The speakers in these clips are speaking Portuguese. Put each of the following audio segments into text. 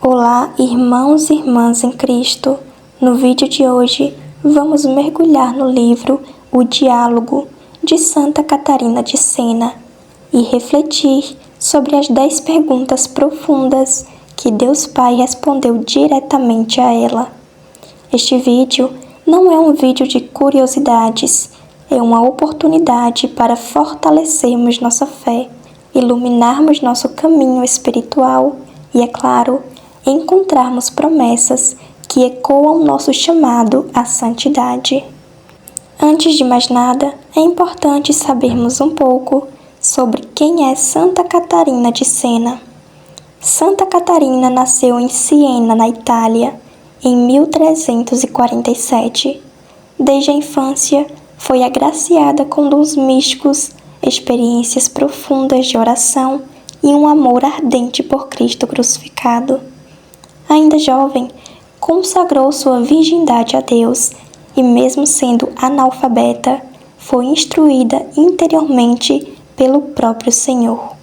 Olá, irmãos e irmãs em Cristo. No vídeo de hoje, vamos mergulhar no livro O Diálogo, de Santa Catarina de Sena, e refletir sobre as 10 perguntas profundas que Deus Pai respondeu diretamente a ela. Este vídeo não é um vídeo de curiosidades, é uma oportunidade para fortalecermos nossa fé, iluminarmos nosso caminho espiritual e, é claro, encontrarmos promessas que ecoam nosso chamado à santidade. Antes de mais nada, é importante sabermos um pouco sobre quem é Santa Catarina de Sena. Santa Catarina nasceu em Siena, na Itália, em 1347. Desde a infância, foi agraciada com dons místicos, experiências profundas de oração e um amor ardente por Cristo crucificado. Ainda jovem, consagrou sua virgindade a Deus e, mesmo sendo analfabeta, foi instruída interiormente pelo próprio Senhor.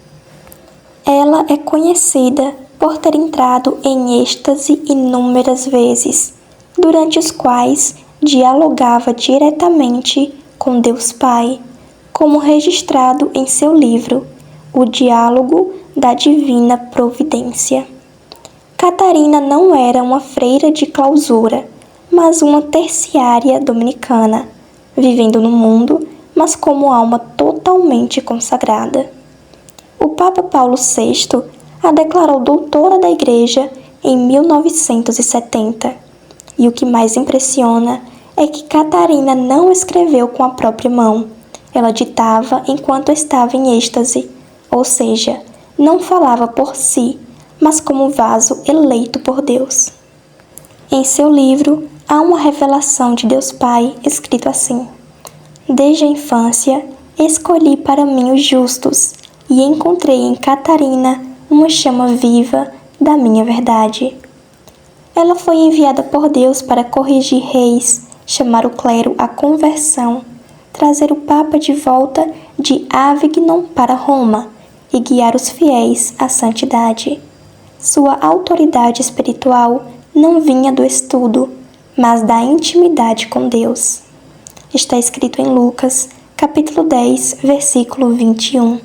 Ela é conhecida por ter entrado em êxtase inúmeras vezes, durante os quais dialogava diretamente com Deus Pai, como registrado em seu livro, O Diálogo da Divina Providência. Catarina não era uma freira de clausura, mas uma terciária dominicana, vivendo no mundo, mas como alma totalmente consagrada. O Papa Paulo VI a declarou doutora da Igreja em 1970, e o que mais impressiona é que Catarina não escreveu com a própria mão, ela ditava enquanto estava em êxtase, ou seja, não falava por si, mas como vaso eleito por Deus. Em seu livro, há uma revelação de Deus Pai escrito assim: Desde a infância, escolhi para mim os justos, e encontrei em Catarina uma chama viva da minha verdade. Ela foi enviada por Deus para corrigir reis, chamar o clero à conversão, trazer o Papa de volta de Avignon para Roma e guiar os fiéis à santidade. Sua autoridade espiritual não vinha do estudo, mas da intimidade com Deus. Está escrito em Lucas, capítulo 10, versículo 21.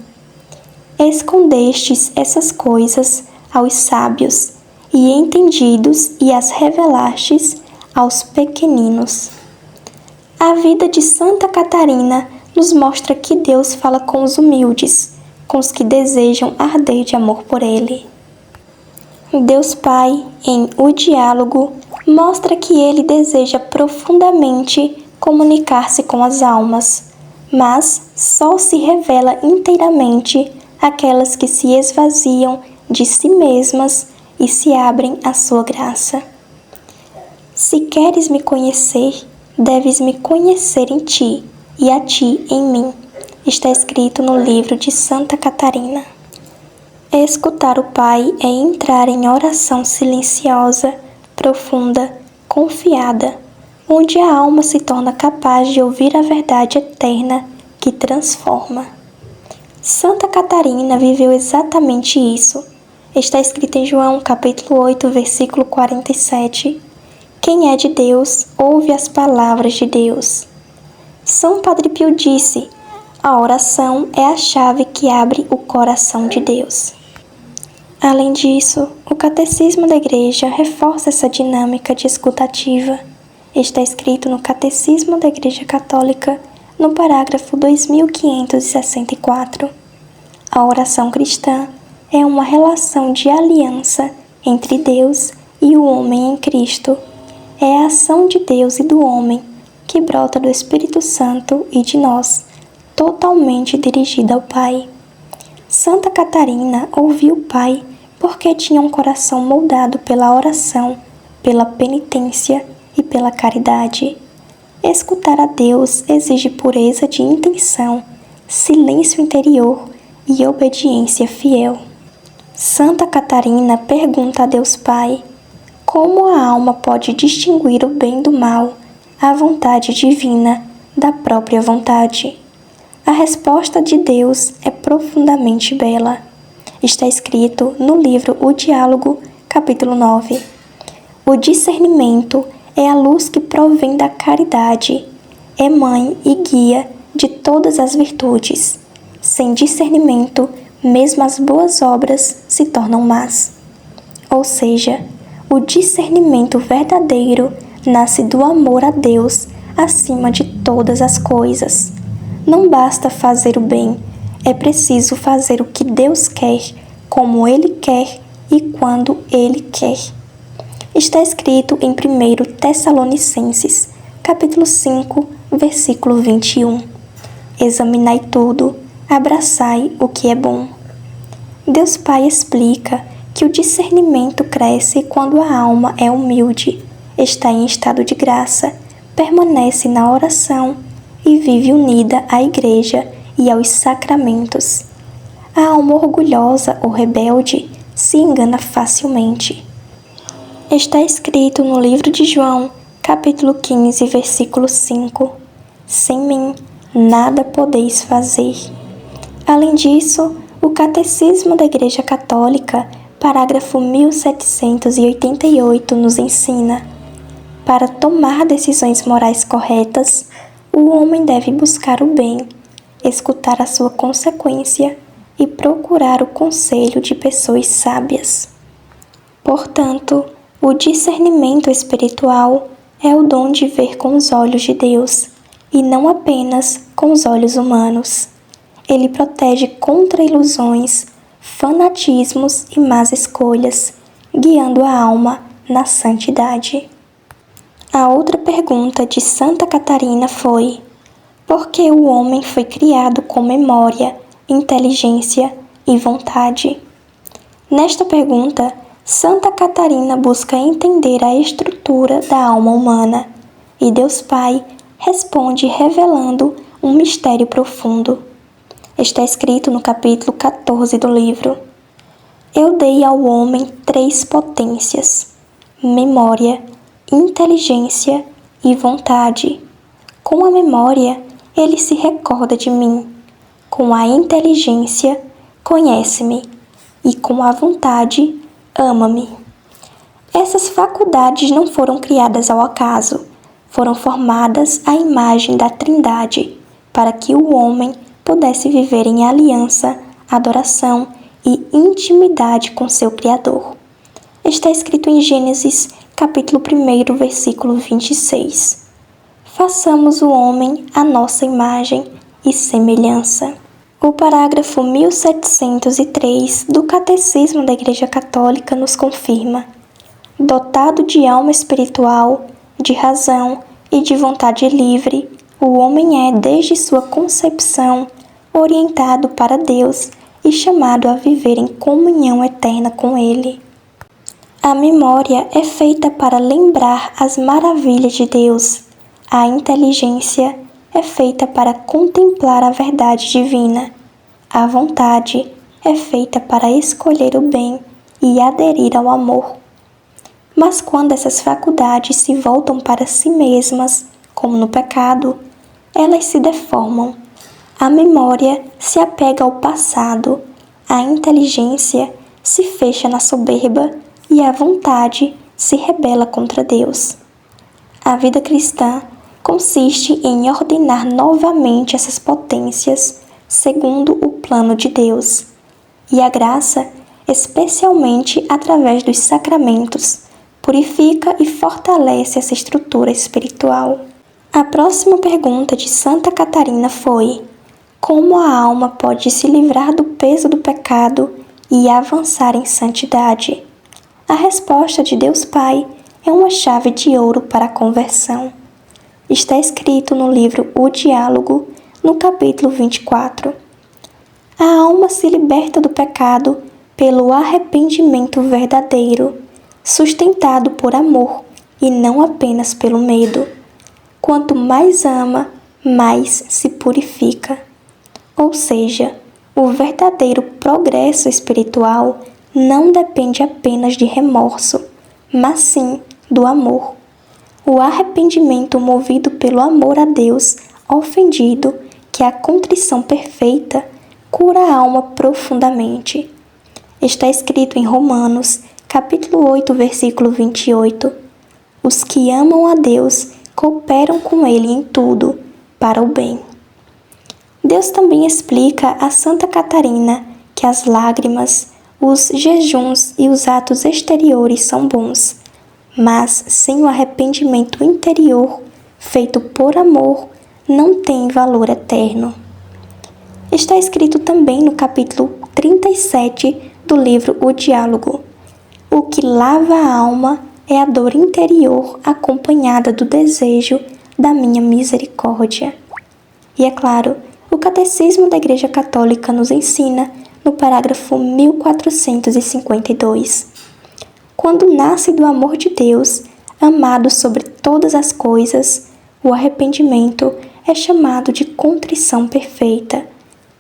Escondestes essas coisas aos sábios e entendidos e as revelastes aos pequeninos. A vida de Santa Catarina nos mostra que Deus fala com os humildes, com os que desejam arder de amor por Ele. Deus Pai, em O Diálogo, mostra que Ele deseja profundamente comunicar-se com as almas, mas só se revela inteiramente àquelas que se esvaziam de si mesmas e se abrem à sua graça. Se queres me conhecer, deves me conhecer em ti e a ti em mim. Está escrito no livro de Santa Catarina. Escutar o Pai é entrar em oração silenciosa, profunda, confiada, onde a alma se torna capaz de ouvir a verdade eterna que transforma. Santa Catarina viveu exatamente isso. Está escrito em João, capítulo 8, versículo 47. Quem é de Deus, ouve as palavras de Deus. São Padre Pio disse: a oração é a chave que abre o coração de Deus. Além disso, o Catecismo da Igreja reforça essa dinâmica de escutativa. Está escrito no Catecismo da Igreja Católica, no parágrafo 2564. A oração cristã é uma relação de aliança entre Deus e o homem em Cristo. É a ação de Deus e do homem que brota do Espírito Santo e de nós, totalmente dirigida ao Pai. Santa Catarina ouviu o Pai porque tinha um coração moldado pela oração, pela penitência e pela caridade. Escutar a Deus exige pureza de intenção, silêncio interior e obediência fiel. Santa Catarina pergunta a Deus Pai: como a alma pode distinguir o bem do mal, a vontade divina da própria vontade? A resposta de Deus é profundamente bela. Está escrito no livro O Diálogo, capítulo 9. O discernimento é a luz que provém da caridade, é mãe e guia de todas as virtudes. Sem discernimento, mesmo as boas obras se tornam más. Ou seja, o discernimento verdadeiro nasce do amor a Deus acima de todas as coisas. Não basta fazer o bem, é preciso fazer o que Deus quer, como Ele quer e quando Ele quer. Está escrito em 1 Tessalonicenses, capítulo 5, versículo 21. Examinai tudo, abraçai o que é bom. Deus Pai explica que o discernimento cresce quando a alma é humilde, está em estado de graça, permanece na oração e vive unida à Igreja e aos sacramentos. A alma orgulhosa ou rebelde se engana facilmente. Está escrito no livro de João, capítulo 15, versículo 5: Sem mim nada podeis fazer. Além disso, o Catecismo da Igreja Católica, parágrafo 1788, nos ensina: para tomar decisões morais corretas, o homem deve buscar o bem, escutar a sua consequência e procurar o conselho de pessoas sábias. Portanto, o discernimento espiritual é o dom de ver com os olhos de Deus e não apenas com os olhos humanos. Ele protege contra ilusões, fanatismos e más escolhas, guiando a alma na santidade. A outra pergunta de Santa Catarina foi: por que o homem foi criado com memória, inteligência e vontade? Nesta pergunta, Santa Catarina busca entender a estrutura da alma humana, e Deus Pai responde revelando um mistério profundo. Está escrito no capítulo 14 do livro: Eu dei ao homem 3 potências: memória, inteligência e vontade. Com a memória, ele se recorda de mim. Com a inteligência, conhece-me. E com a vontade, ama-me. Essas faculdades não foram criadas ao acaso, foram formadas à imagem da Trindade, para que o homem pudesse viver em aliança, adoração e intimidade com seu Criador. Está escrito em Gênesis, capítulo 1, versículo 26. Façamos o homem à nossa imagem e semelhança. O parágrafo 1703 do Catecismo da Igreja Católica nos confirma: dotado de alma espiritual, de razão e de vontade livre, o homem é, desde sua concepção, orientado para Deus e chamado a viver em comunhão eterna com Ele. A memória é feita para lembrar as maravilhas de Deus. A inteligência é feita para contemplar a verdade divina. A vontade é feita para escolher o bem e aderir ao amor. Mas quando essas faculdades se voltam para si mesmas, como no pecado, elas se deformam. A memória se apega ao passado, a inteligência se fecha na soberba e a vontade se rebela contra Deus. A vida cristã consiste em ordenar novamente essas potências segundo o plano de Deus, e a graça, especialmente através dos sacramentos, purifica e fortalece essa estrutura espiritual. A próxima pergunta de Santa Catarina foi: como a alma pode se livrar do peso do pecado e avançar em santidade? A resposta de Deus Pai é uma chave de ouro para a conversão. Está escrito no livro O Diálogo, no capítulo 24. A alma se liberta do pecado pelo arrependimento verdadeiro, sustentado por amor e não apenas pelo medo. Quanto mais ama, mais se purifica. Ou seja, o verdadeiro progresso espiritual não depende apenas de remorso, mas sim do amor. O arrependimento movido pelo amor a Deus ofendido, que é a contrição perfeita, cura a alma profundamente. Está escrito em Romanos, capítulo 8, versículo 28. Os que amam a Deus cooperam com Ele em tudo, para o bem. Deus também explica a Santa Catarina que as lágrimas, os jejuns e os atos exteriores são bons, mas sem o arrependimento interior, feito por amor, não tem valor eterno. Está escrito também no capítulo 37 do livro O Diálogo: o que lava a alma é a dor interior acompanhada do desejo da minha misericórdia. E é claro, o Catecismo da Igreja Católica nos ensina, no parágrafo 1452, quando nasce do amor de Deus, amado sobre todas as coisas, o arrependimento é chamado de contrição perfeita.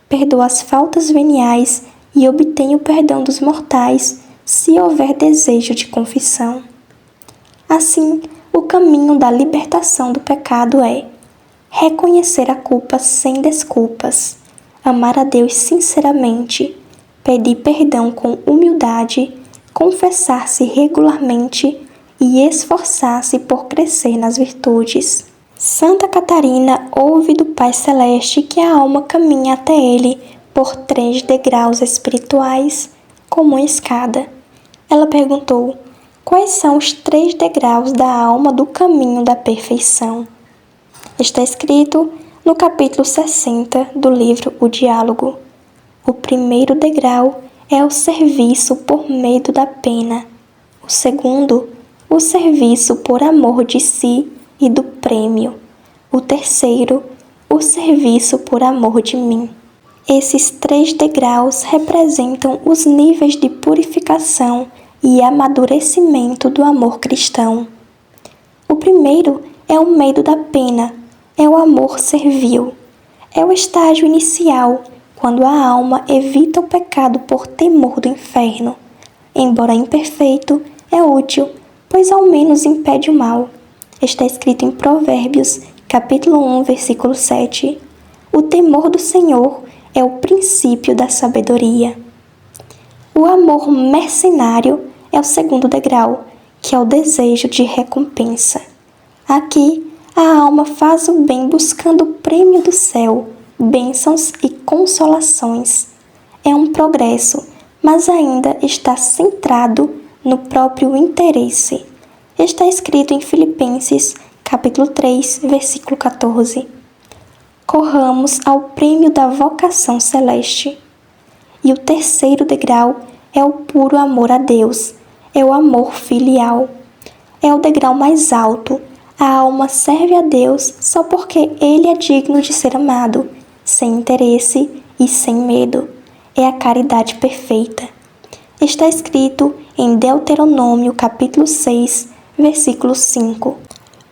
Perdoa as faltas veniais e obtém o perdão dos mortais, se houver desejo de confissão. Assim, o caminho da libertação do pecado é reconhecer a culpa sem desculpas, amar a Deus sinceramente, pedir perdão com humildade, confessar-se regularmente e esforçar-se por crescer nas virtudes. Santa Catarina ouve do Pai Celeste que a alma caminha até Ele por 3 degraus espirituais, como uma escada. Ela perguntou: quais são os 3 degraus da alma do caminho da perfeição? Está escrito no capítulo 60 do livro O Diálogo. O primeiro degrau é o serviço por medo da pena. O segundo, o serviço por amor de si e do prêmio. O terceiro, o serviço por amor de mim. Esses 3 degraus representam os níveis de purificação e amadurecimento do amor cristão. O primeiro é o medo da pena, é o amor servil. É o estágio inicial, quando a alma evita o pecado por temor do inferno. Embora imperfeito, é útil, pois ao menos impede o mal. Está escrito em Provérbios, capítulo 1, versículo 7. O temor do Senhor é o princípio da sabedoria. O amor mercenário é o segundo degrau, que é o desejo de recompensa. Aqui, a alma faz o bem buscando o prêmio do céu, bênçãos e consolações. É um progresso, mas ainda está centrado no próprio interesse. Está escrito em Filipenses, capítulo 3, versículo 14. Corramos ao prêmio da vocação celeste. E o terceiro degrau é o puro amor a Deus, é o amor filial. É o degrau mais alto. A alma serve a Deus só porque Ele é digno de ser amado, sem interesse e sem medo. É a caridade perfeita. Está escrito em Deuteronômio, capítulo 6, versículo 5.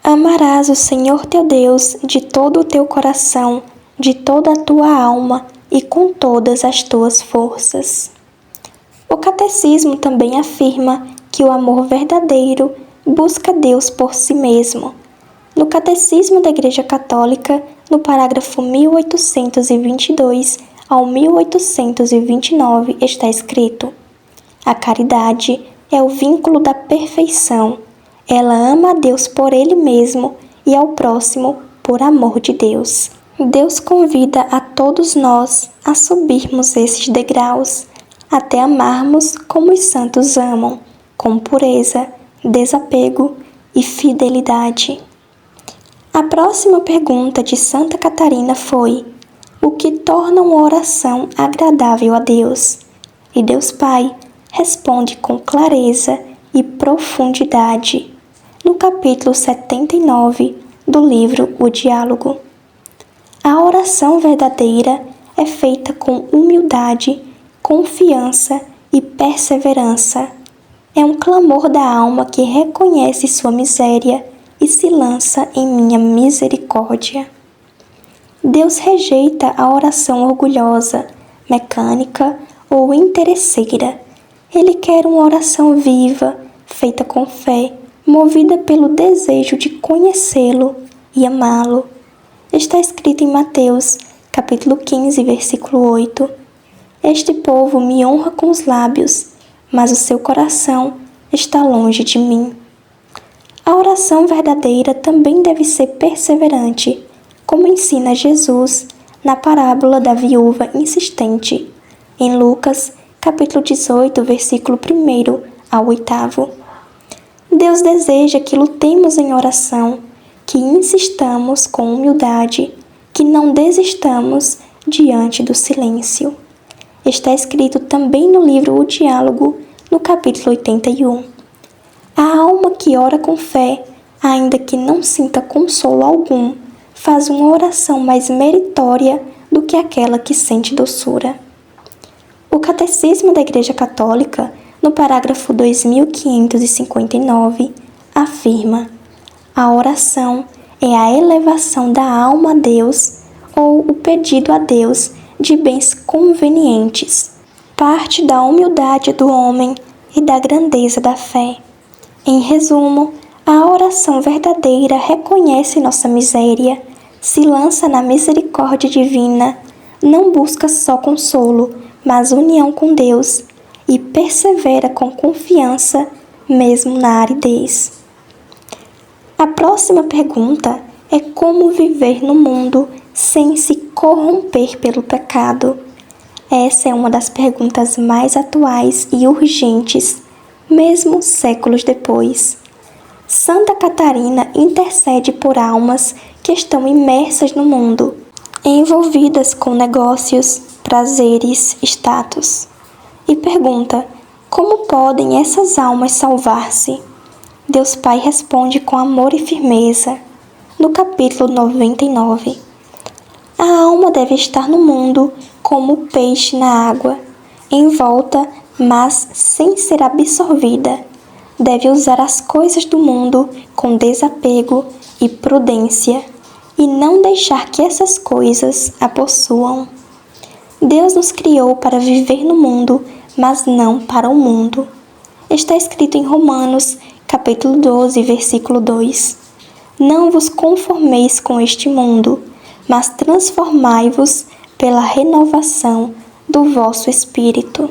Amarás o Senhor teu Deus de todo o teu coração, de toda a tua alma e com todas as tuas forças. O Catecismo também afirma que o amor verdadeiro busca Deus por si mesmo. No Catecismo da Igreja Católica, no parágrafo 1822 ao 1829, está escrito: a caridade é o vínculo da perfeição. Ela ama a Deus por Ele mesmo e ao próximo por amor de Deus. Deus convida a todos nós a subirmos esses degraus, até amarmos como os santos amam, com pureza, desapego e fidelidade. A próxima pergunta de Santa Catarina foi: o que torna uma oração agradável a Deus? E Deus Pai responde com clareza e profundidade, no capítulo 79 do livro O Diálogo. A oração verdadeira é feita com humildade, confiança e perseverança. É um clamor da alma que reconhece sua miséria e se lança em minha misericórdia. Deus rejeita a oração orgulhosa, mecânica ou interesseira. Ele quer uma oração viva, feita com fé, movida pelo desejo de conhecê-lo e amá-lo. Está escrito em Mateus, capítulo 15, versículo 8. Este povo me honra com os lábios, mas o seu coração está longe de mim. A oração verdadeira também deve ser perseverante, como ensina Jesus na parábola da viúva insistente, em Lucas, capítulo 18, versículo 1 ao 8. Deus deseja que lutemos em oração, que insistamos com humildade, que não desistamos diante do silêncio. Está escrito também no livro O Diálogo, no capítulo 81. A alma que ora com fé, ainda que não sinta consolo algum, faz uma oração mais meritória do que aquela que sente doçura. O Catecismo da Igreja Católica, no parágrafo 2559, afirma: a oração é a elevação da alma a Deus ou o pedido a Deus de bens convenientes, parte da humildade do homem e da grandeza da fé. Em resumo, a oração verdadeira reconhece nossa miséria, se lança na misericórdia divina, não busca só consolo, mas união com Deus, e persevera com confiança, mesmo na aridez. A próxima pergunta é como viver no mundo sem se corromper pelo pecado. Essa é uma das perguntas mais atuais e urgentes, mesmo séculos depois. Santa Catarina intercede por almas que estão imersas no mundo, envolvidas com negócios, prazeres, status, e pergunta: como podem essas almas salvar-se? Deus Pai responde com amor e firmeza, no capítulo 99. A alma deve estar no mundo como o peixe na água, envolta, mas sem ser absorvida. Deve usar as coisas do mundo com desapego e prudência, e não deixar que essas coisas a possuam. Deus nos criou para viver no mundo, mas não para o mundo. Está escrito em Romanos, capítulo 12, versículo 2. Não vos conformeis com este mundo, mas transformai-vos pela renovação do vosso espírito.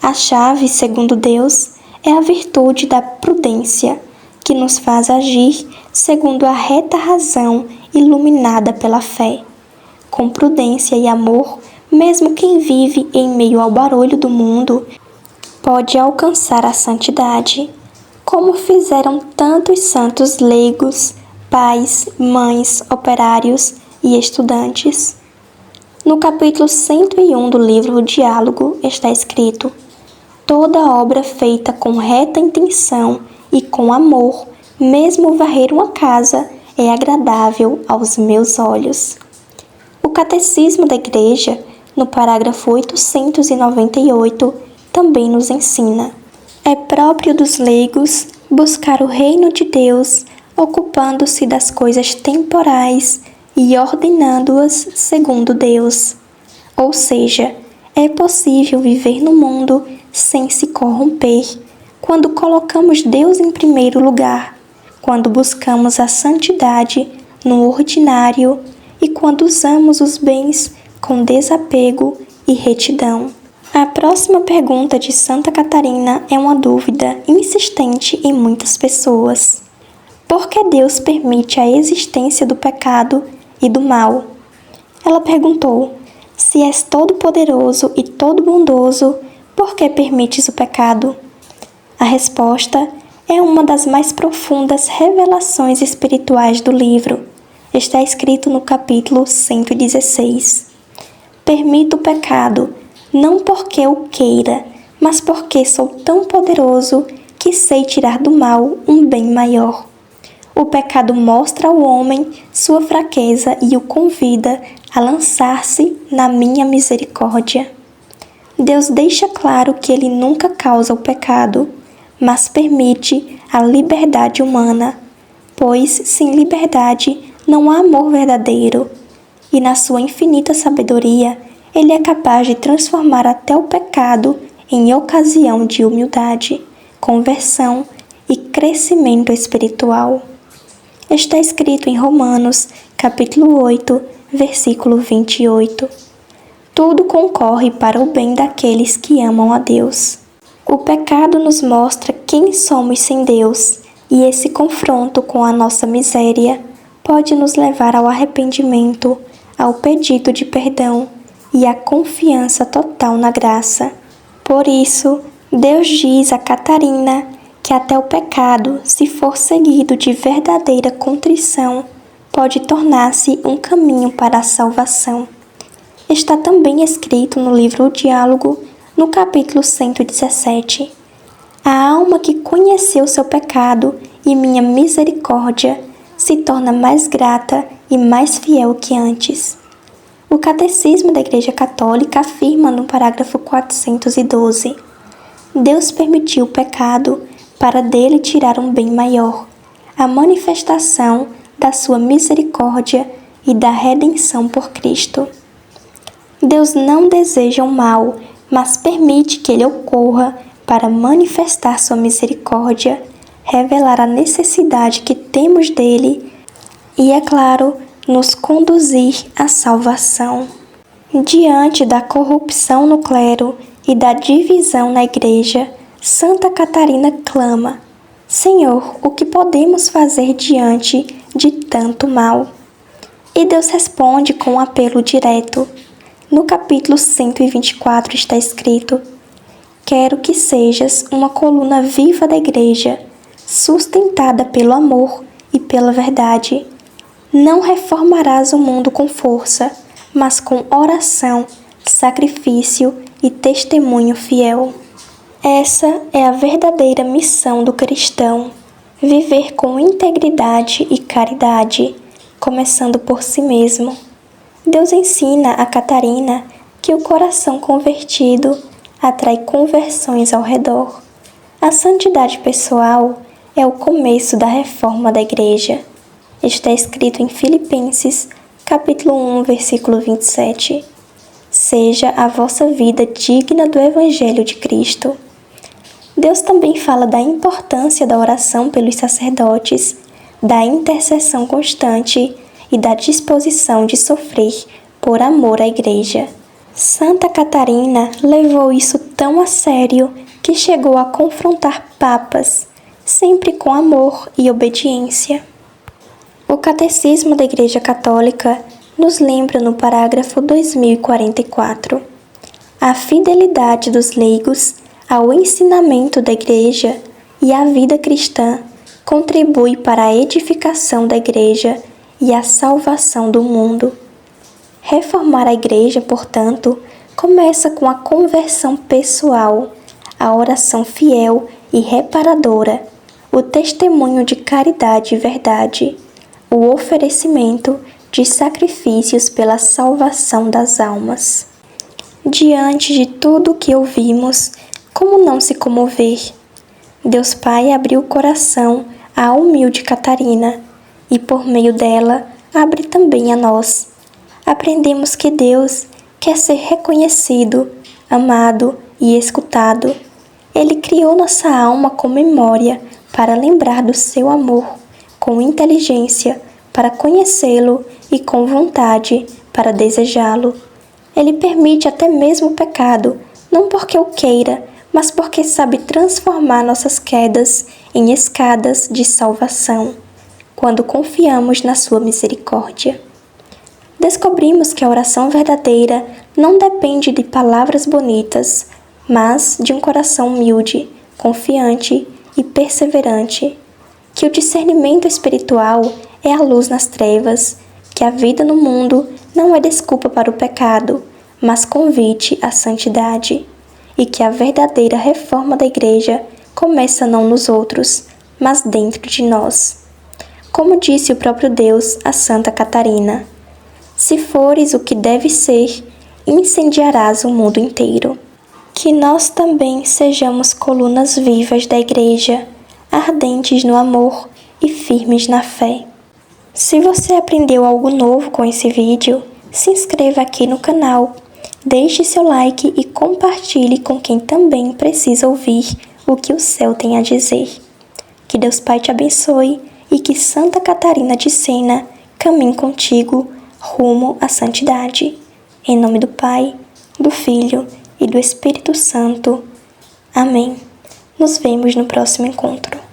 A chave, segundo Deus, é a virtude da prudência, que nos faz agir segundo a reta razão iluminada pela fé. Com prudência e amor, mesmo quem vive em meio ao barulho do mundo pode alcançar a santidade, como fizeram tantos santos leigos, pais, mães, operários e estudantes. No capítulo 101 do livro O Diálogo está escrito: toda obra feita com reta intenção e com amor, mesmo varrer uma casa, é agradável aos meus olhos. O Catecismo da Igreja, no parágrafo 898, também nos ensina: é próprio dos leigos buscar o reino de Deus, ocupando-se das coisas temporais e ordenando-as segundo Deus. Ou seja, é possível viver no mundo sem se corromper, quando colocamos Deus em primeiro lugar, quando buscamos a santidade no ordinário e quando usamos os bens com desapego e retidão. A próxima pergunta de Santa Catarina é uma dúvida insistente em muitas pessoas. Por que Deus permite a existência do pecado e do mal? Ela perguntou: se és todo-poderoso e todo-bondoso, por que permites o pecado? A resposta é uma das mais profundas revelações espirituais do livro. Está escrito no capítulo 116. Permito o pecado, não porque eu queira, mas porque sou tão poderoso que sei tirar do mal um bem maior. O pecado mostra ao homem sua fraqueza e o convida a lançar-se na minha misericórdia. Deus deixa claro que Ele nunca causa o pecado, mas permite a liberdade humana, pois sem liberdade não há amor verdadeiro, e na sua infinita sabedoria, Ele é capaz de transformar até o pecado em ocasião de humildade, conversão e crescimento espiritual. Está escrito em Romanos, capítulo 8, versículo 28. Tudo concorre para o bem daqueles que amam a Deus. O pecado nos mostra quem somos sem Deus, e esse confronto com a nossa miséria pode nos levar ao arrependimento, ao pedido de perdão e à confiança total na graça. Por isso, Deus diz a Catarina que até o pecado, se for seguido de verdadeira contrição, pode tornar-se um caminho para a salvação. Está também escrito no livro O Diálogo, no capítulo 117. A alma que conheceu seu pecado e minha misericórdia se torna mais grata e mais fiel que antes. O Catecismo da Igreja Católica afirma no parágrafo 412: Deus permitiu o pecado para dele tirar um bem maior, a manifestação da sua misericórdia e da redenção por Cristo. Deus não deseja o mal, mas permite que ele ocorra para manifestar sua misericórdia, revelar a necessidade que temos dele e, é claro, nos conduzir à salvação. Diante da corrupção no clero e da divisão na Igreja, Santa Catarina clama: Senhor, o que podemos fazer diante de tanto mal? E Deus responde com um apelo direto. No capítulo 124 está escrito: Quero que sejas uma coluna viva da Igreja, sustentada pelo amor e pela verdade. Não reformarás o mundo com força, mas com oração, sacrifício e testemunho fiel. Essa é a verdadeira missão do cristão: viver com integridade e caridade, começando por si mesmo. Deus ensina a Catarina que o coração convertido atrai conversões ao redor. A santidade pessoal é o começo da reforma da Igreja. Está escrito em Filipenses, capítulo 1, versículo 27. Seja a vossa vida digna do Evangelho de Cristo. Deus também fala da importância da oração pelos sacerdotes, da intercessão constante e da disposição de sofrer por amor à Igreja. Santa Catarina levou isso tão a sério que chegou a confrontar papas, sempre com amor e obediência. O Catecismo da Igreja Católica nos lembra no parágrafo 2044: a fidelidade dos leigos ao ensinamento da Igreja e à vida cristã contribui para a edificação da Igreja e a salvação do mundo. Reformar a Igreja, portanto, começa com a conversão pessoal, a oração fiel e reparadora, o testemunho de caridade e verdade, o oferecimento de sacrifícios pela salvação das almas. Diante de tudo o que ouvimos, como não se comover? Deus Pai abriu o coração à humilde Catarina e, por meio dela, abre também a nós. Aprendemos que Deus quer ser reconhecido, amado e escutado. Ele criou nossa alma com memória para lembrar do seu amor, com inteligência para conhecê-lo e com vontade para desejá-lo. Ele permite até mesmo o pecado, não porque o queira, mas porque sabe transformar nossas quedas em escadas de salvação, quando confiamos na sua misericórdia. Descobrimos que a oração verdadeira não depende de palavras bonitas, mas de um coração humilde, confiante e perseverante. Que o discernimento espiritual é a luz nas trevas, que a vida no mundo não é desculpa para o pecado, mas convite à santidade, e que a verdadeira reforma da Igreja começa não nos outros, mas dentro de nós. Como disse o próprio Deus a Santa Catarina: se fores o que deve ser, incendiarás o mundo inteiro. Que nós também sejamos colunas vivas da Igreja, ardentes no amor e firmes na fé. Se você aprendeu algo novo com esse vídeo, se inscreva aqui no canal, deixe seu like e compartilhe com quem também precisa ouvir o que o céu tem a dizer. Que Deus Pai te abençoe e que Santa Catarina de Sena caminhe contigo rumo à santidade. Em nome do Pai, do Filho e do Espírito Santo. Amém. Nos vemos no próximo encontro.